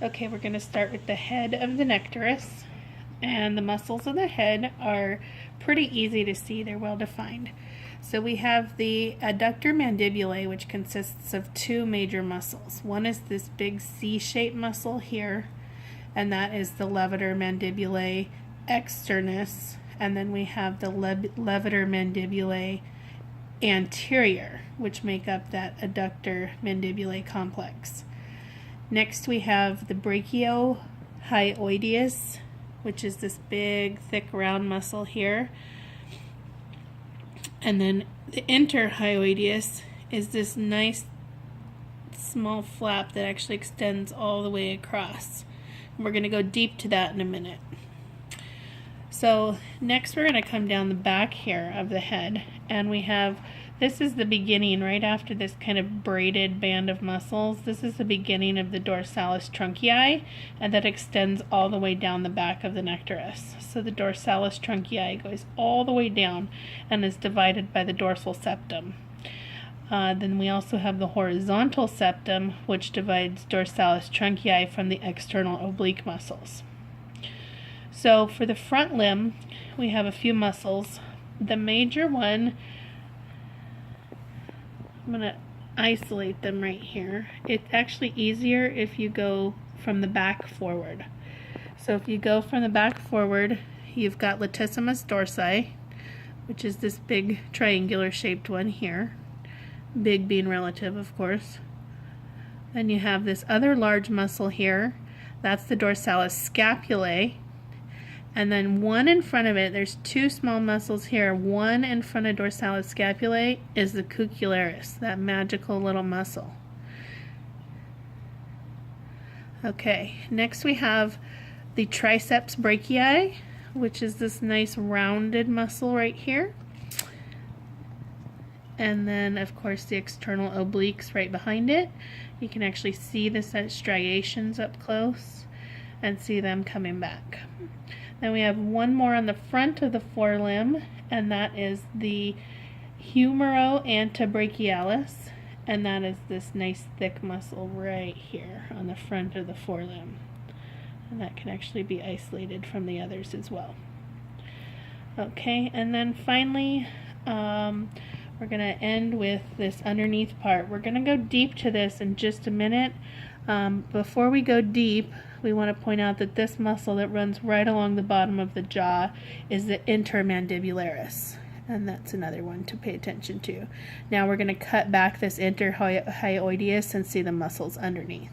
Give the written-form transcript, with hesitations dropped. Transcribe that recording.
Okay, we're going to start with the head of the Necturus, and the muscles of the head are pretty easy to see. They're well defined. So we have the adductor mandibulae, which consists of two major muscles. One is this big C-shaped muscle here, and that is the levator mandibulae externus, and then we have the levator mandibulae anterior, which make up that adductor mandibulae complex. Next we have the brachiohyoideus, which is this big, thick, round muscle here. And then the interhyoideus is this nice small flap that actually extends all the way across. And we're going to go deep to that in a minute. So next we're going to come down the back here of the head, and we have, this is the beginning right after this kind of braided band of muscles. This is the beginning of the dorsalis trunci, and that extends all the way down the back of the Necturus. So the dorsalis trunci goes all the way down and is divided by the dorsal septum. Then we also have the horizontal septum, which divides dorsalis trunci from the external oblique muscles. So for the front limb, we have a few muscles. The major one, I'm going to isolate them right here. It's actually easier if you go from the back forward. So if you go from the back forward, you've got latissimus dorsi, which is this big triangular shaped one here. Big being relative, of course. Then you have this other large muscle here. That's the dorsalis scapulae. And then one in front of it, there's two small muscles here. One in front of dorsalis scapulae is the cucularis, that magical little muscle. Okay, next we have the triceps brachii, which is this nice rounded muscle right here. And then, of course, the external obliques right behind it. You can actually see the striations up close and see them coming back. Then we have one more on the front of the forelimb, and that is the humeroantebrachialis, and that is this nice thick muscle right here on the front of the forelimb. And that can actually be isolated from the others as well. Okay, and then finally, we're going to end with this underneath part. We're going to go deep to this in just a minute. Before we go deep, we want to point out that this muscle that runs right along the bottom of the jaw is the intermandibularis, and that's another one to pay attention to. Now we're going to cut back this interhyoideus and see the muscles underneath.